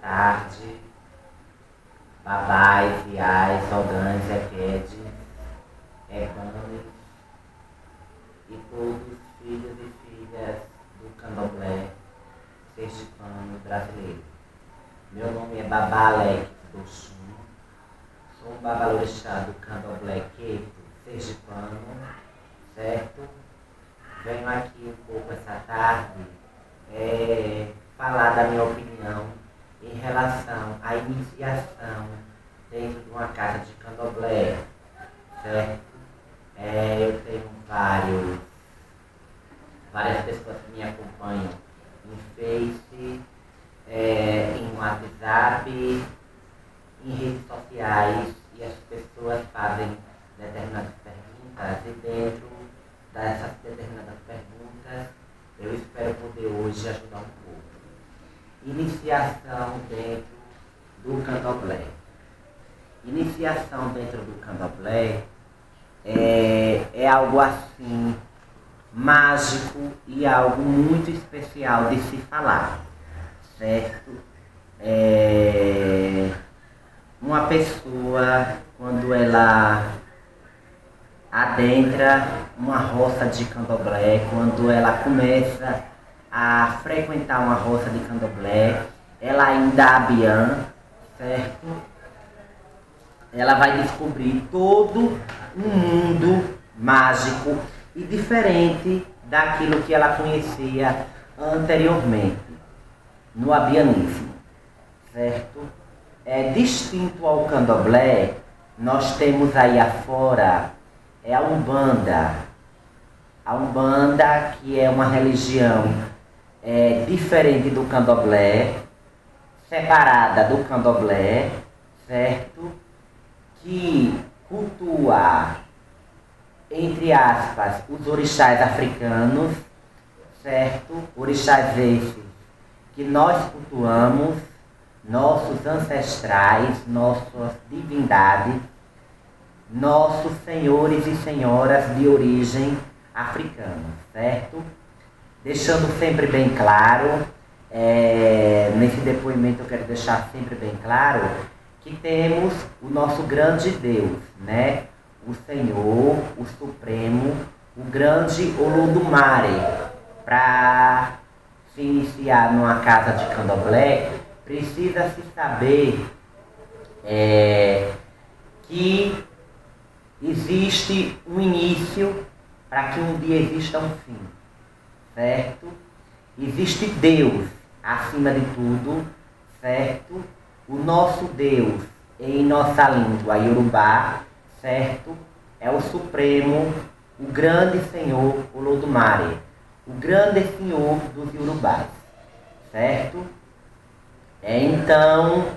tarde, babás, iais, Sodanes, Equedes, Ebanes e todos os filhos e filhas do candomblé sergipano brasileiro. Meu nome é Babá Alex do Xum, sou um babalorixá do candomblé queto sergipano, certo? Venho aqui um pouco essa tarde falar da minha opinião em relação à iniciação dentro de uma casa de candomblé, certo? Eu tenho várias pessoas que me acompanham em Face, em WhatsApp, em redes sociais, e as pessoas fazem determinadas perguntas, e dentro dessas determinadas perguntas eu espero poder hoje ajudar um pouco. Iniciação dentro do candomblé. Iniciação dentro do candomblé é algo assim mágico e algo muito especial de se falar, certo? Uma pessoa, quando ela adentra uma roça de candomblé, quando ela começa a frequentar uma roça de candomblé, ela ainda abiã, certo? Ela vai descobrir todo um mundo mágico e diferente daquilo que ela conhecia anteriormente no abianismo, certo? Distinto ao candomblé, nós temos aí afora a Umbanda. A Umbanda, que é uma religião diferente do candomblé, separada do candomblé, certo? Que cultua, entre aspas, os orixás africanos, certo? Orixás esses que nós cultuamos, nossos ancestrais, nossas divindades, nossos senhores e senhoras de origem africana, certo? Deixando sempre bem claro, nesse depoimento eu quero deixar sempre bem claro que temos o nosso grande Deus, né? O Senhor, o Supremo, o grande Olodumare. Para se iniciar numa casa de candomblé, precisa-se saber que existe um início para que um dia exista um fim, certo? Existe Deus acima de tudo, certo? O nosso Deus, em nossa língua iorubá, certo? É o Supremo, o grande Senhor Olodumare, o grande Senhor dos iorubás, certo? Então,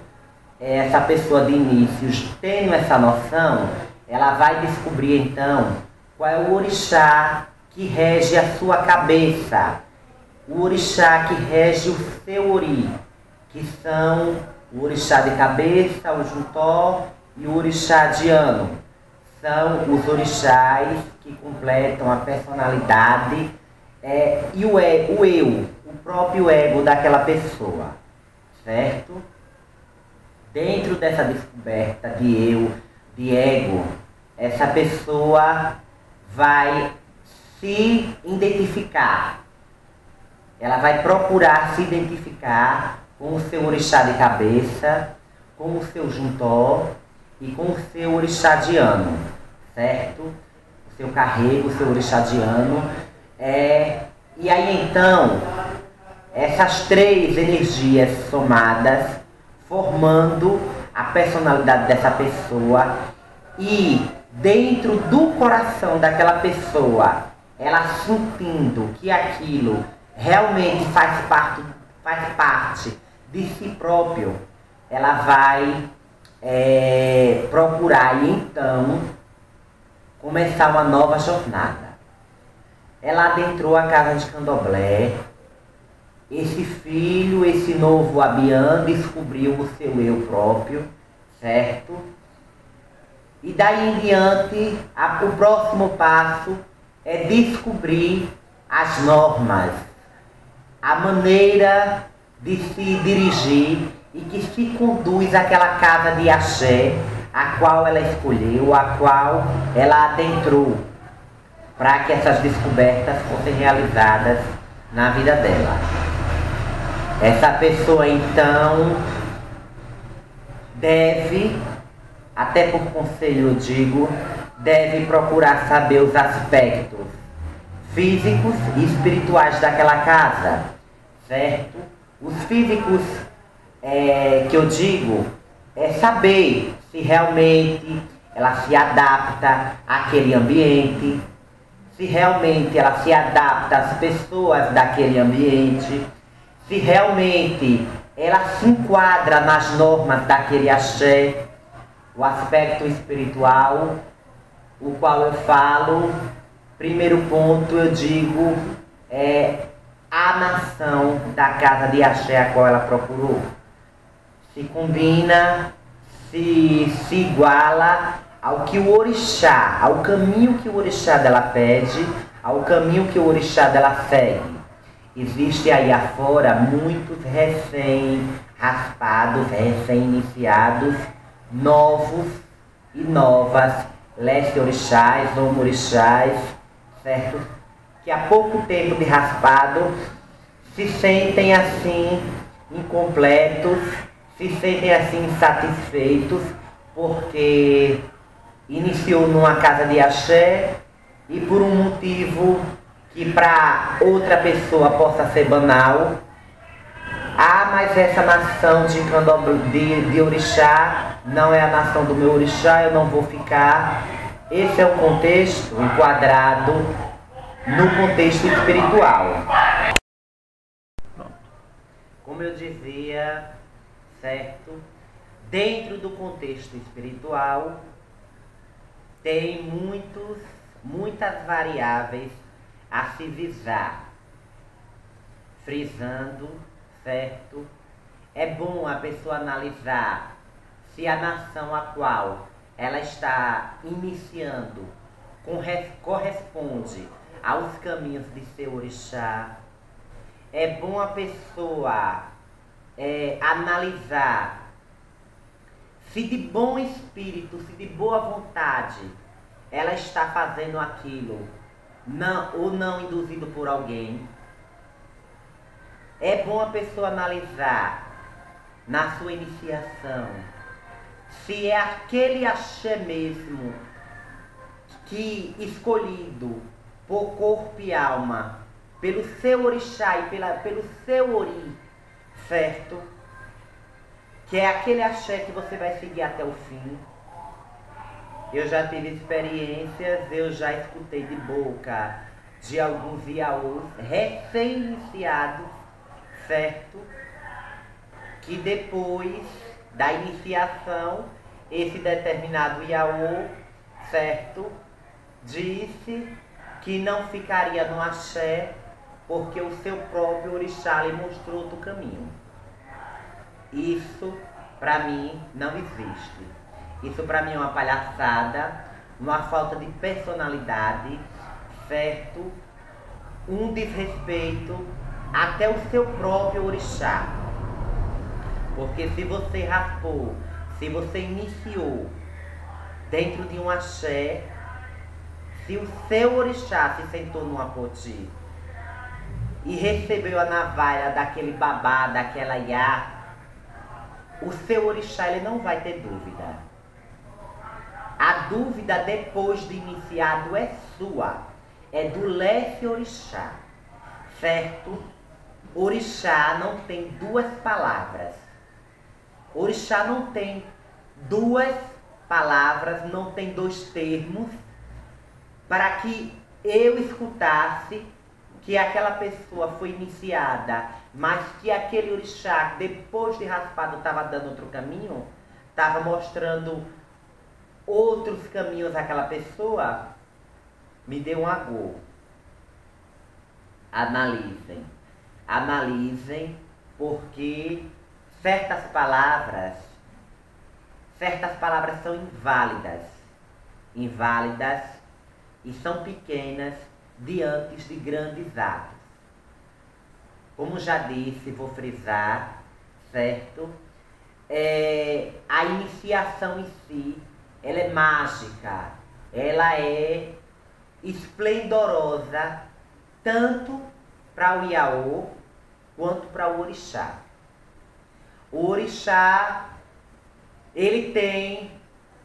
essa pessoa de inícios, tendo essa noção, ela vai descobrir então qual é o orixá que rege a sua cabeça, o orixá que rege o seu ori, que são o orixá de cabeça, o juntó e o orixá de ano. São os orixás que completam a personalidade e o eu, o próprio ego daquela pessoa, certo? Dentro dessa descoberta de eu, de ego, essa pessoa vai se identificar. Ela vai procurar se identificar com o seu orixá de cabeça, com o seu juntó e com o seu orixá de ano, certo? O seu carrego, o seu orixá de ano. E aí então, essas três energias somadas, formando a personalidade dessa pessoa, e dentro do coração daquela pessoa, ela sentindo que aquilo realmente faz parte de si próprio, ela vai procurar e então começar uma nova jornada. Ela adentrou a casa de candomblé. Esse filho, esse novo abiã, descobriu o seu eu próprio, certo? E daí em diante, o próximo passo é descobrir as normas, a maneira de se dirigir e que se conduz àquela casa de axé, a qual ela escolheu, a qual ela adentrou, para que essas descobertas fossem realizadas na vida dela. Essa pessoa então deve, até por conselho eu digo, deve procurar saber os aspectos físicos e espirituais daquela casa, certo? Os físicos que eu digo é saber se realmente ela se adapta àquele ambiente, se realmente ela se adapta às pessoas daquele ambiente, se realmente ela se enquadra nas normas daquele axé. O aspecto espiritual, o qual eu falo, primeiro ponto eu digo, é a nação da casa de axé a qual ela procurou. Se combina, se iguala ao que o orixá, ao caminho que o orixá dela pede, ao caminho que o orixá dela segue. Existe aí afora muitos recém-raspados, recém-iniciados, novos e novas leste-orixás, homo-orixás, certo? Que há pouco tempo de raspado se sentem assim incompletos, se sentem assim insatisfeitos, porque iniciou numa casa de axé e por um motivo que para outra pessoa possa ser banal, mas essa nação de orixá não é a nação do meu orixá, eu não vou ficar. Esse é o contexto enquadrado no contexto espiritual. Como eu dizia, certo? Dentro do contexto espiritual, tem muitas variáveis a se visar. Frisando, certo? É bom a pessoa analisar se a nação a qual ela está iniciando corresponde aos caminhos de seu orixá. É bom a pessoa analisar se de bom espírito, se de boa vontade ela está fazendo aquilo, ou não induzido por alguém. É bom a pessoa analisar na sua iniciação se é aquele axé mesmo que escolhido por corpo e alma, pelo seu orixá e pelo seu ori, certo? Que é aquele axé que você vai seguir até o fim. Eu já tive experiências, eu já escutei de boca de alguns iaôs recém-iniciados, certo? Que depois da iniciação, esse determinado iaô, certo? Disse que não ficaria no axé porque o seu próprio orixá lhe mostrou outro caminho. Isso, pra mim, não existe. Isso pra mim é uma palhaçada, uma falta de personalidade, certo? Um desrespeito até o seu próprio orixá. Porque se você raspou, se você iniciou dentro de um axé, se o seu orixá se sentou numa poti e recebeu a navalha daquele babá, daquela iá, o seu orixá ele não vai ter dúvida. A dúvida depois de iniciado é sua, é do lefe orixá, certo? Orixá não tem duas palavras. Orixá não tem duas palavras, não tem dois termos para que eu escutasse que aquela pessoa foi iniciada, mas que aquele orixá, depois de raspado, estava dando outro caminho, estava mostrando outros caminhos àquela pessoa. Me deu um agô. Analisem. Analisem, porque certas palavras são inválidas. Inválidas e são pequenas diante de grandes atos. Como já disse, vou frisar, certo? a iniciação em si, ela é mágica, ela é esplendorosa, tanto para o Iaô quanto para o orixá. O orixá, ele tem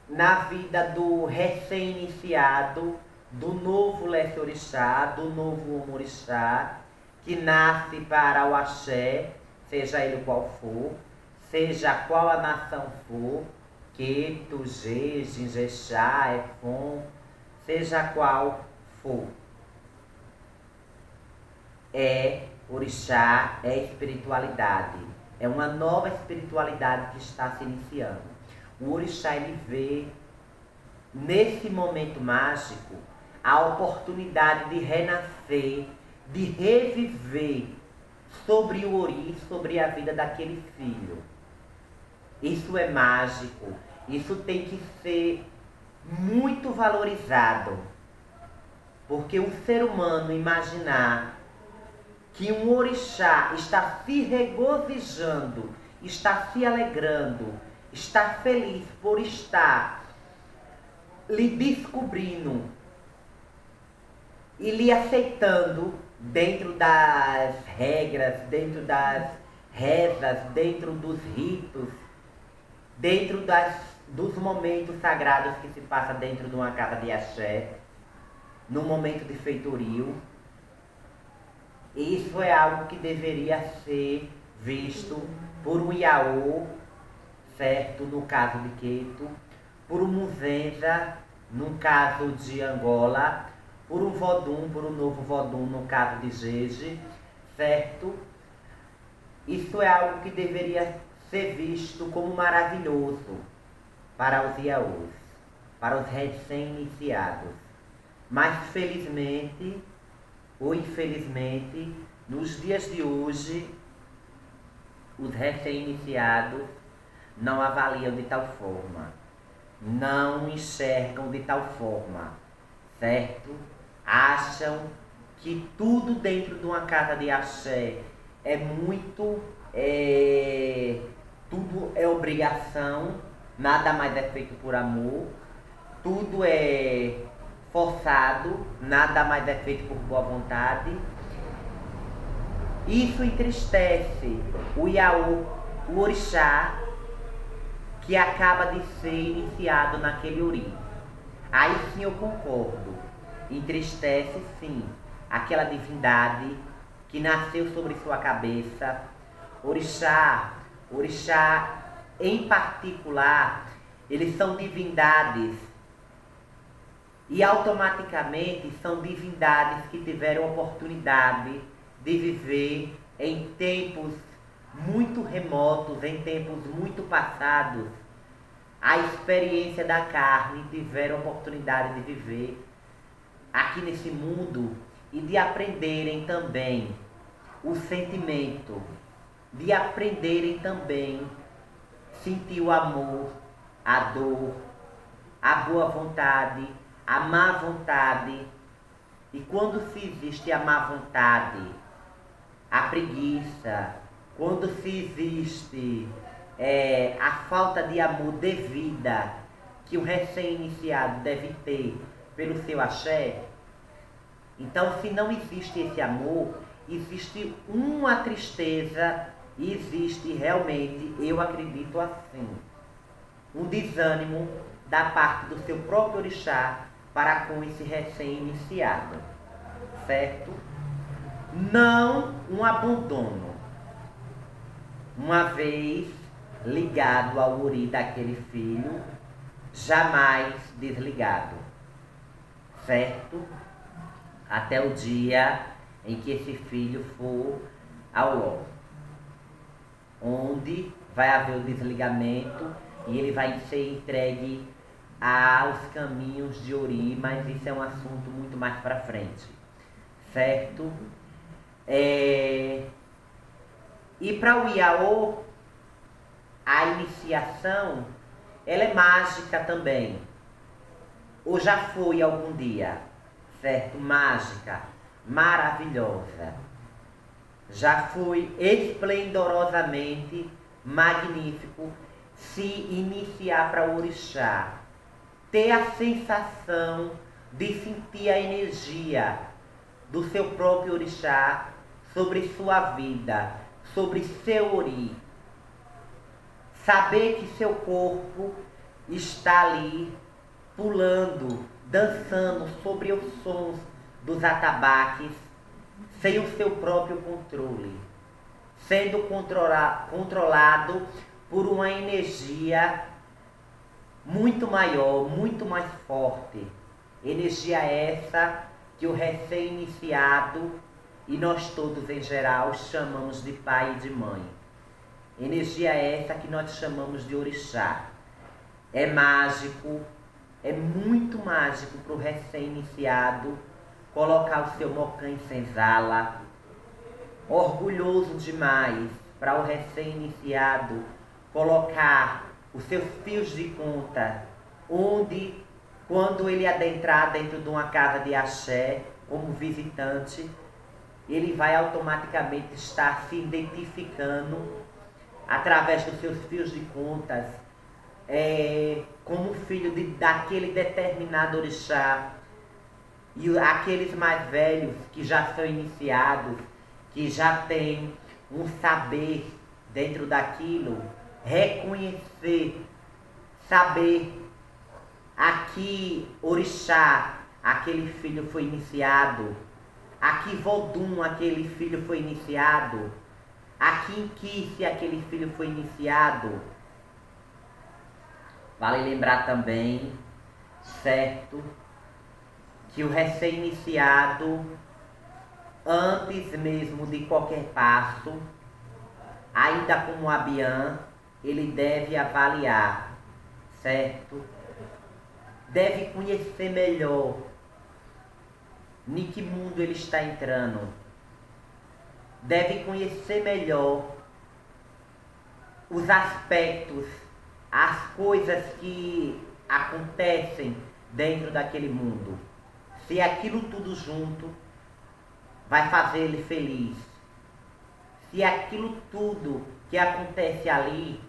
na vida do recém-iniciado, do novo Leste-orixá, do novo Omo-orixá, que nasce para o axé, seja ele qual for, seja qual a nação for, Queto, Gê, Ginjexá, Efon, seja qual for. É orixá, é espiritualidade. É uma nova espiritualidade que está se iniciando. O orixá, ele vê nesse momento mágico a oportunidade de renascer, de reviver sobre o ori, sobre a vida daquele filho. Isso é mágico, isso tem que ser muito valorizado, porque o ser humano imaginar que um orixá está se regozijando, está se alegrando, está feliz por estar lhe descobrindo e lhe aceitando dentro das regras, dentro das rezas, dentro dos ritos, dentro dos momentos sagrados que se passa dentro de uma casa de axé, no momento de feitorio. Isso é algo que deveria ser visto por um Iaô, certo? No caso de Queto, por um Muzenza, no caso de Angola, por um Vodum, por um novo Vodum, no caso de Jeje, certo? Isso é algo que deveria ser visto como maravilhoso para os Iaôs, para os recém-iniciados. Mas felizmente, ou infelizmente, nos dias de hoje, os recém-iniciados não avaliam de tal forma, não enxergam de tal forma, certo? Acham que tudo dentro de uma casa de axé é muito, tudo é obrigação, nada mais é feito por amor, tudo é forçado, nada mais é feito por boa vontade. Isso entristece o Iaô, o orixá, que acaba de ser iniciado naquele ori. Aí sim eu concordo, entristece sim aquela divindade que nasceu sobre sua cabeça. Orixá em particular, eles são divindades e automaticamente são divindades que tiveram oportunidade de viver em tempos muito remotos, em tempos muito passados, a experiência da carne, tiveram oportunidade de viver aqui nesse mundo e de aprenderem também o sentimento, de aprenderem também sentir o amor, a dor, a boa vontade, a má vontade. E quando se existe a má vontade, a preguiça, quando se existe a falta de amor devida que o recém-iniciado deve ter pelo seu axé, então se não existe esse amor, existe uma tristeza e existe realmente, eu acredito assim, um desânimo da parte do seu próprio orixá para com esse recém-iniciado, certo? Não um abandono, uma vez ligado ao ori daquele filho, jamais desligado, certo? Até o dia em que esse filho for ao Ló, onde vai haver o desligamento e ele vai ser entregue aos caminhos de ori, mas isso é um assunto muito mais para frente, certo? E para o Iaô, a iniciação, ela é mágica também, ou já foi algum dia, certo? Mágica, maravilhosa, já foi esplendorosamente magnífico se iniciar para o orixá, ter a sensação de sentir a energia do seu próprio orixá sobre sua vida, sobre seu ori. Saber que seu corpo está ali pulando, dançando sobre os sons dos atabaques, sem o seu próprio controle, sendo controlado por uma energia muito maior, muito mais forte. Energia essa que o recém-iniciado, e nós todos em geral, chamamos de pai e de mãe. Energia essa que nós chamamos de orixá. É mágico, é muito mágico para o recém-iniciado colocar o seu mocã em senzala. Orgulhoso demais para o recém-iniciado colocar os seus fios de conta, onde, quando ele adentrar dentro de uma casa de axé, como visitante, ele vai automaticamente estar se identificando através dos seus fios de contas, como filho daquele determinado orixá. E aqueles mais velhos que já são iniciados, que já têm um saber dentro daquilo, reconhecer, saber a que orixá aquele filho foi iniciado, a que vodum aquele filho foi iniciado, a que inquice aquele filho foi iniciado. Vale lembrar também, certo, que o recém-iniciado, antes mesmo de qualquer passo, ainda como abiã, ele deve avaliar, certo? Deve conhecer melhor em que mundo ele está entrando. Deve conhecer melhor os aspectos, as coisas que acontecem dentro daquele mundo. Se aquilo tudo junto vai fazer ele feliz. Se aquilo tudo que acontece ali,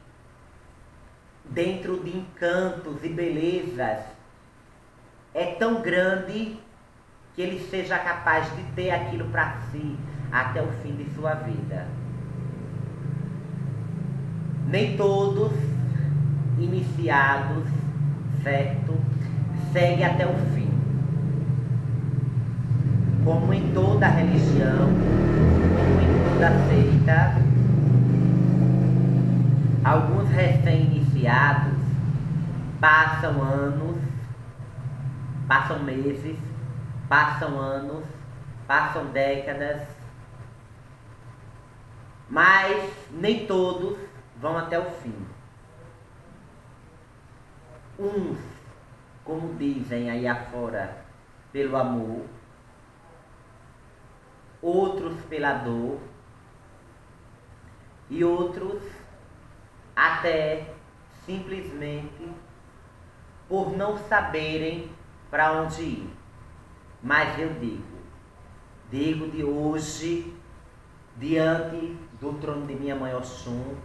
dentro de encantos e belezas, é tão grande que ele seja capaz de ter aquilo para si até o fim de sua vida. Nem todos iniciados, certo, seguem até o fim. Como em toda religião, como em toda seita, alguns recém-iniciados passam anos, passam meses, passam anos, passam décadas, mas nem todos vão até o fim. Uns, como dizem aí afora, pelo amor, outros pela dor, e outros até simplesmente por não saberem para onde ir. Mas eu digo de hoje, diante do trono de minha mãe Oxum,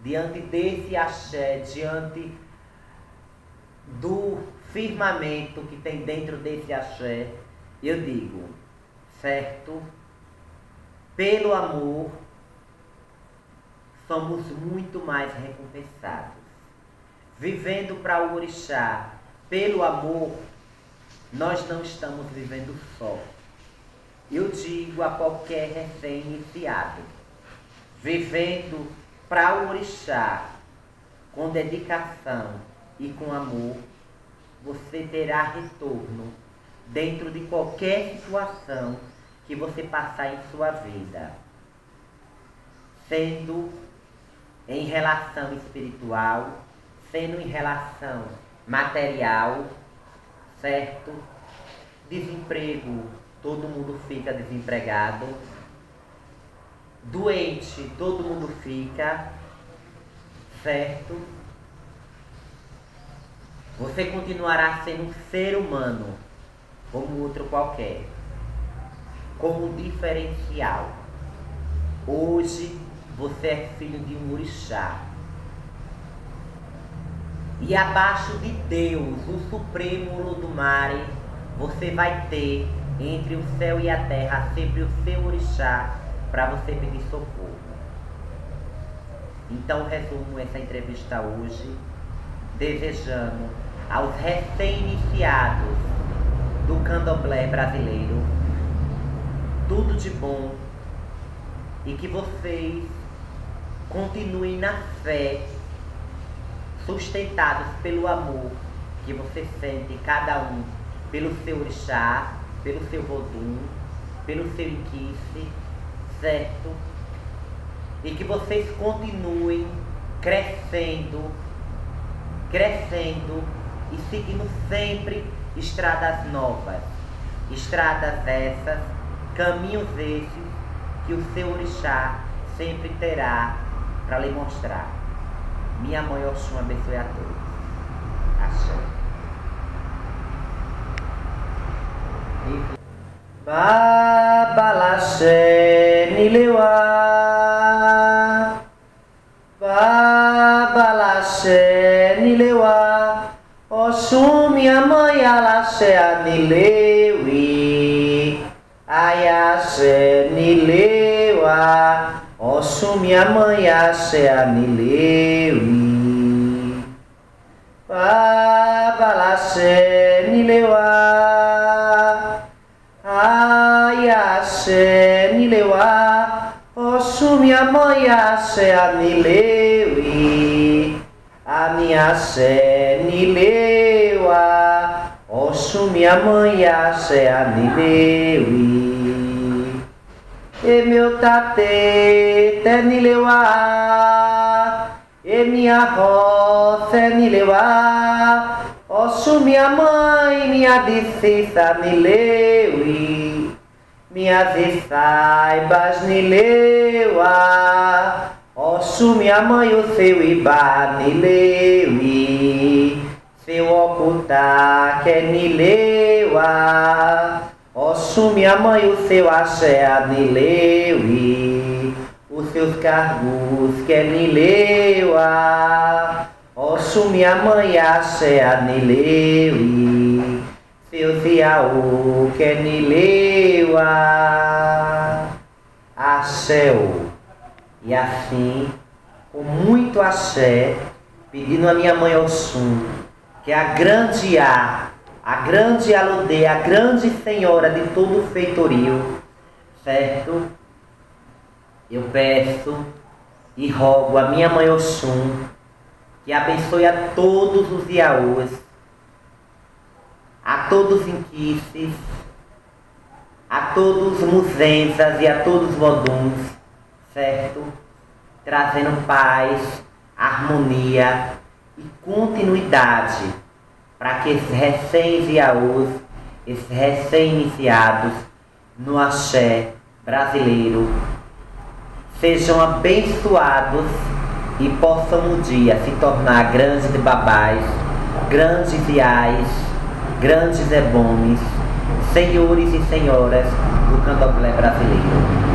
diante desse axé, diante do firmamento que tem dentro desse axé, eu digo, certo? Pelo amor, somos muito mais recompensados. Vivendo para o orixá, pelo amor, nós não estamos vivendo só. Eu digo a qualquer recém-iniciado, vivendo para o orixá, com dedicação e com amor, você terá retorno dentro de qualquer situação que você passar em sua vida, sendo em relação espiritual, sendo em relação material, certo? Desemprego, todo mundo fica desempregado. Doente, todo mundo fica, certo? Você continuará sendo um ser humano, como outro qualquer, com um diferencial. Hoje, você é filho de um orixá. E abaixo de Deus, o Supremo Olodumare, você vai ter entre o céu e a terra sempre o seu orixá para você pedir socorro. Então resumo essa entrevista hoje desejando aos recém-iniciados do candomblé brasileiro tudo de bom e que vocês continuem na fé, sustentados pelo amor que você sente cada um pelo seu orixá, pelo seu vodum, pelo seu inquice, certo? E que vocês continuem crescendo e seguindo sempre estradas novas, estradas essas, caminhos esses que o seu orixá sempre terá para lhe mostrar. Minha mãe Oxum abençoe a todos. Axé. Babalaxé Nileuá, Babalaxé Nileuá, Oxum minha mãe Alaxé Anileuí, Ayaxé Nileuá, Oxum minha mãe Axé Anileuí, Babalaxé Nileuá, Ayaxé Nileuá, Oxum minha mãe Axé Anileuí, a minha Axé Nileuá, Oxum minha mãe Axé Anileuí, e meu tate Nileuá, e minha roça Nileuá, Oxum minha mãe, minha discícia Nileuí, minhas saibas Nileuá, Oxum minha mãe, o seu Ibá Nileuí, seu ocultar que é Nileuá, Oxum minha mãe, o seu axé Nileuí, os seus cargos que é Nileuá, Oxum minha mãe, axé Nileuí, seu Ziaú que é Nileuá, axéu. E assim, com muito axé, pedindo a minha mãe Oxum, que é a grande Aludê, a grande senhora de todo o feitorio, certo? Eu peço e rogo a minha mãe Oxum que abençoe a todos os Iaús, a todos os inquices, a todos os musenzas e a todos os voduns, certo? Trazendo paz, harmonia e continuidade para que esses recém-Iaús, esses recém-iniciados no axé brasileiro sejam abençoados e possam um dia se tornar grandes babás, grandes iais, grandes ebomes, senhores e senhoras do candomblé brasileiro.